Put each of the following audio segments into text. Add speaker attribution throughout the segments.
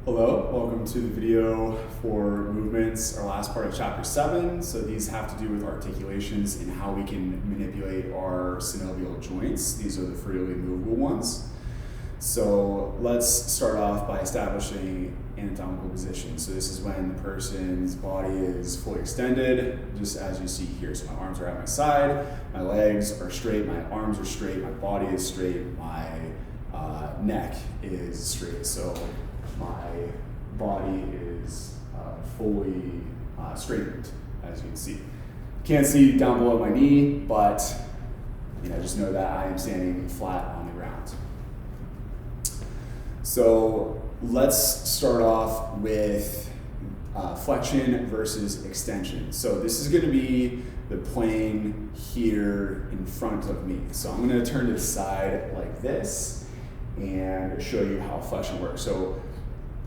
Speaker 1: Hello, welcome to the video for movements, our last part of chapter 7. So these have to do with articulations and how we can manipulate our synovial joints. These are the freely movable ones. So let's start off by establishing anatomical position. So this is when the person's body is fully extended, just as you see here. So my arms are at my side, my legs are straight, my arms are straight, my body is straight, my neck is straight. So my body is fully straightened, as you can see. Can't see down below my knee, but just know that I am standing flat on the ground. So let's start off with flexion versus extension. So this is going to be the plane here in front of me. So I'm going to turn to the side like this and show you how flexion works. So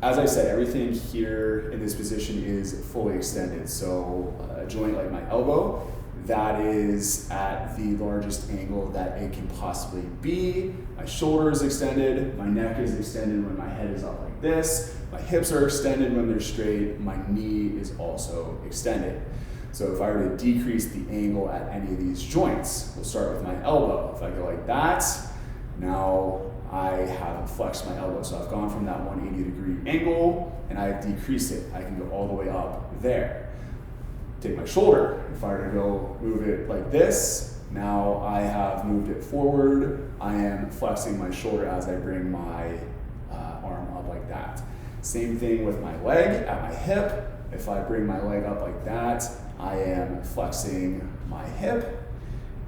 Speaker 1: as I said, everything here in this position is fully extended. So a joint like my elbow, that is at the largest angle that it can possibly be. My shoulder is extended, my neck is extended when my head is up like this, my hips are extended when they're straight, my knee is also extended. So if I were to decrease the angle at any of these joints, we'll start with my elbow. If I go like that, now I have flexed my elbow. So I've gone from that 180-degree angle and I've decreased it. I can go all the way up there. Take my shoulder. If I were to go move it like this, now I have moved it forward. I am flexing my shoulder as I bring my arm up like that. Same thing with my leg at my hip. If I bring my leg up like that, I am flexing my hip.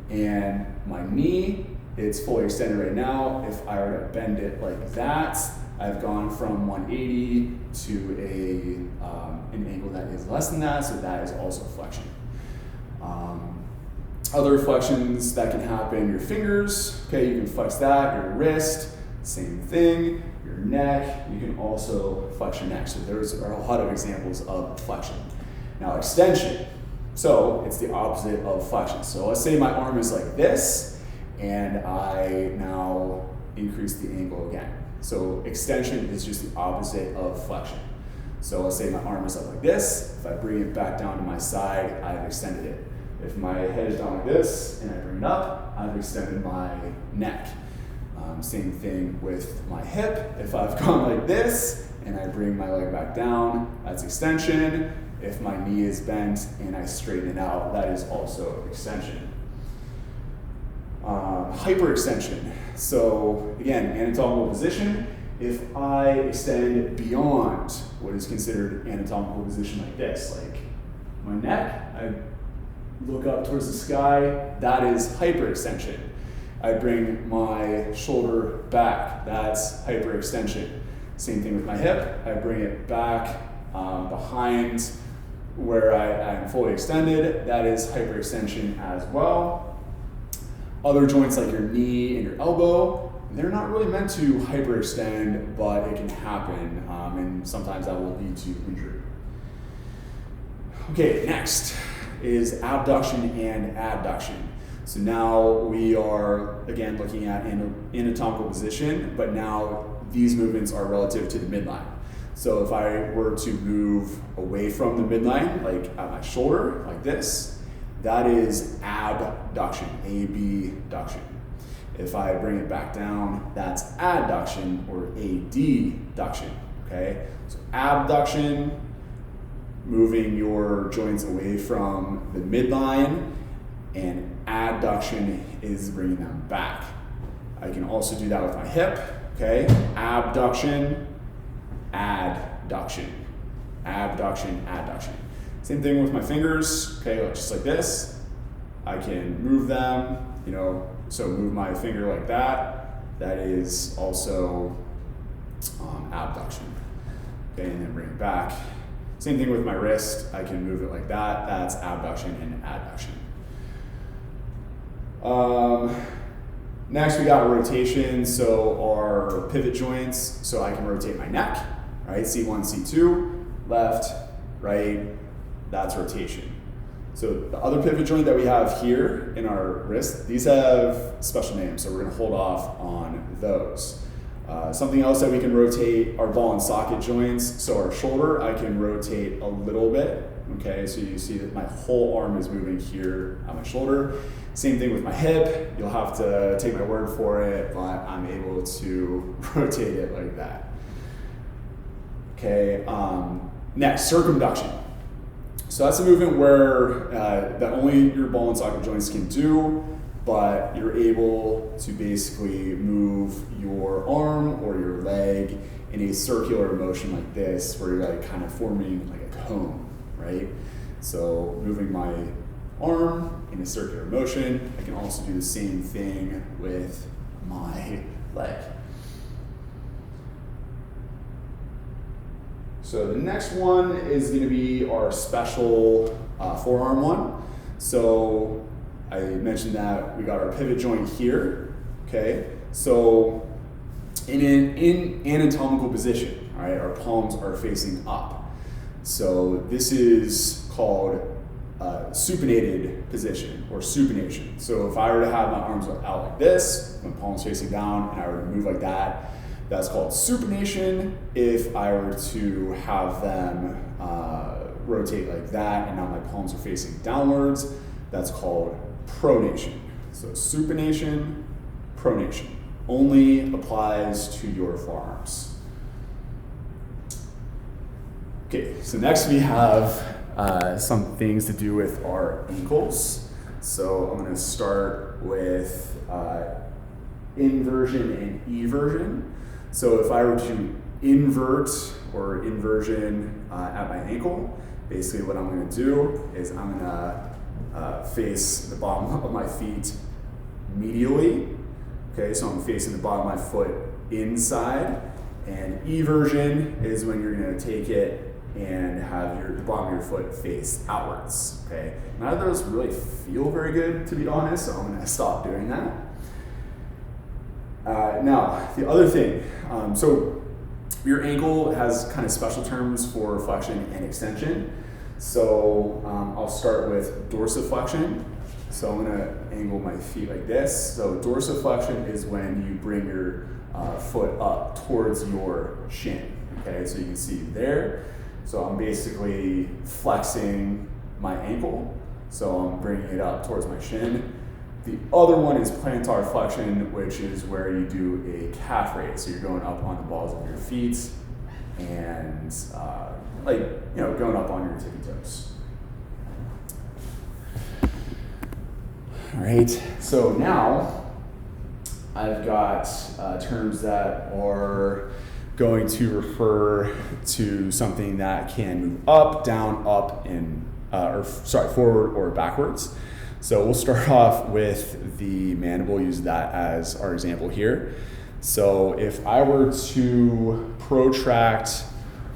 Speaker 1: And my knee, it's fully extended right now. If I were to bend it like that, I've gone from 180 to an angle that is less than that, so that is also flexion. Other flexions that can happen, your fingers, okay, you can flex that, your wrist, same thing, your neck, you can also flex your neck. So there's a lot of examples of flexion. Now extension, so it's the opposite of flexion. So let's say my arm is like this, and I now increase the angle again. So extension is just the opposite of flexion. So let's say my arm is up like this. If I bring it back down to my side, I've extended it. If my head is down like this and I bring it up, I've extended my neck. Same thing with my hip. If I've gone like this and I bring my leg back down, that's extension. If my knee is bent and I straighten it out, that is also extension. Hyperextension. So again, anatomical position. If I extend beyond what is considered anatomical position like this, like my neck, I look up towards the sky, that is hyperextension. I bring my shoulder back, that's hyperextension. Same thing with my hip, I bring it back behind where I am fully extended, that is hyperextension as well. Other joints like your knee and your elbow, they're not really meant to hyperextend, but it can happen, and sometimes that will lead to injury. Okay, next is abduction and adduction. So now we are, again, looking at anatomical position, but now these movements are relative to the midline. So if I were to move away from the midline, like at my shoulder, like this, that is abduction, abduction. If I bring it back down, that's adduction or adduction, okay? So abduction, moving your joints away from the midline, and adduction is bringing them back. I can also do that with my hip, okay? Abduction, adduction, abduction, adduction. Same thing with my fingers, okay, just like this. I can move them, so move my finger like that. That is also abduction, okay, and then bring it back. Same thing with my wrist. I can move it like that. That's abduction and adduction. Next, we got rotation. So our pivot joints. So I can rotate my neck, right? C1, C2, left, right. That's rotation. So the other pivot joint that we have here in our wrist, these have special names. So we're going to hold off on those. Something else that we can rotate are ball and socket joints. So our shoulder, I can rotate a little bit. Okay, so you see that my whole arm is moving here at my shoulder. Same thing with my hip. You'll have to take my word for it, but I'm able to rotate it like that. Okay, next, circumduction. So that's a movement where that only your ball and socket joints can do, but you're able to basically move your arm or your leg in a circular motion like this, where you're like kind of forming like a cone, right? So moving my arm in a circular motion, I can also do the same thing with my leg. So the next one is going to be our special forearm one. So I mentioned that we got our pivot joint here, okay? So in an anatomical position, all right, our palms are facing up. So this is called supinated position or supination. So if I were to have my arms out like this, my palms facing down, and I were to move like that, that's called supination. If I were to have them rotate like that and now my palms are facing downwards, that's called pronation. So supination, pronation only applies to your forearms. Okay, so next we have some things to do with our ankles. So I'm going to start with inversion and eversion. So if I were to invert or inversion at my ankle, basically what I'm going to do is I'm going to face the bottom of my feet medially. Okay, so I'm facing the bottom of my foot inside. And eversion is when you're going to take it and have the bottom of your foot face outwards. Okay, none of those really feel very good, to be honest, so I'm going to stop doing that. Now, the other thing, so your ankle has kind of special terms for flexion and extension. So I'll start with dorsiflexion. So I'm going to angle my feet like this. So dorsiflexion is when you bring your foot up towards your shin. Okay, so you can see there. So I'm basically flexing my ankle. So I'm bringing it up towards my shin. The other one is plantar flexion, which is where you do a calf raise. So you're going up on the balls of your feet and going up on your tippy toes. All right, so now I've got terms that are going to refer to something that can move up, down, up, and forward or backwards. So we'll start off with the mandible, use that as our example here. So if I were to protract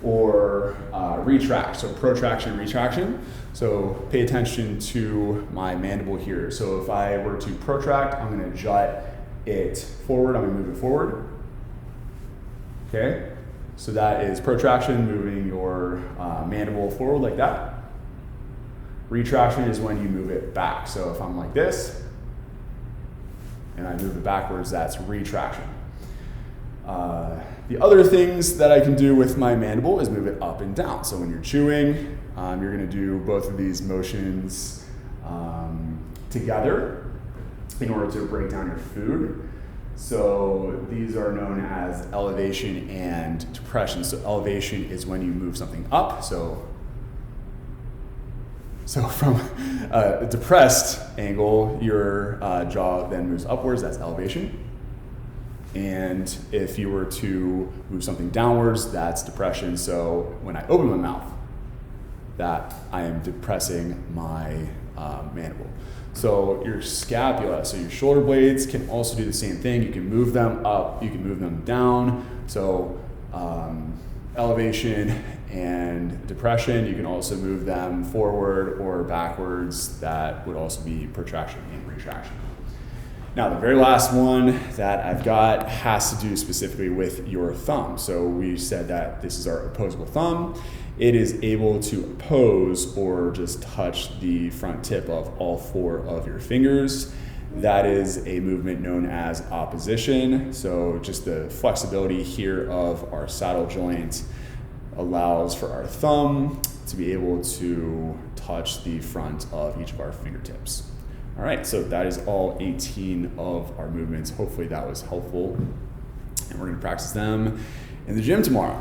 Speaker 1: or retract, so protraction, retraction, so pay attention to my mandible here. So if I were to protract, I'm going to jut it forward, I'm going to move it forward. Okay, so that is protraction, moving your mandible forward like that. Retraction is when you move it back. So if I'm like this and I move it backwards, that's retraction. The other things that I can do with my mandible is move it up and down. So when you're chewing, you're going to do both of these motions together in order to break down your food. So these are known as elevation and depression. So elevation is when you move something up. So from a depressed angle, your jaw then moves upwards, that's elevation. And if you were to move something downwards, that's depression. So when I open my mouth, that I am depressing my mandible. So your scapula, so your shoulder blades can also do the same thing. You can move them up, you can move them down. So elevation and depression, you can also move them forward or backwards. That would also be protraction and retraction. Now, the very last one that I've got has to do specifically with your thumb. So we said that this is our opposable thumb. It is able to oppose or just touch the front tip of all four of your fingers. That is a movement known as opposition. So just the flexibility here of our saddle joint allows for our thumb to be able to touch the front of each of our fingertips. All right, so that is all 18 of our movements. Hopefully that was helpful. And we're gonna practice them in the gym tomorrow.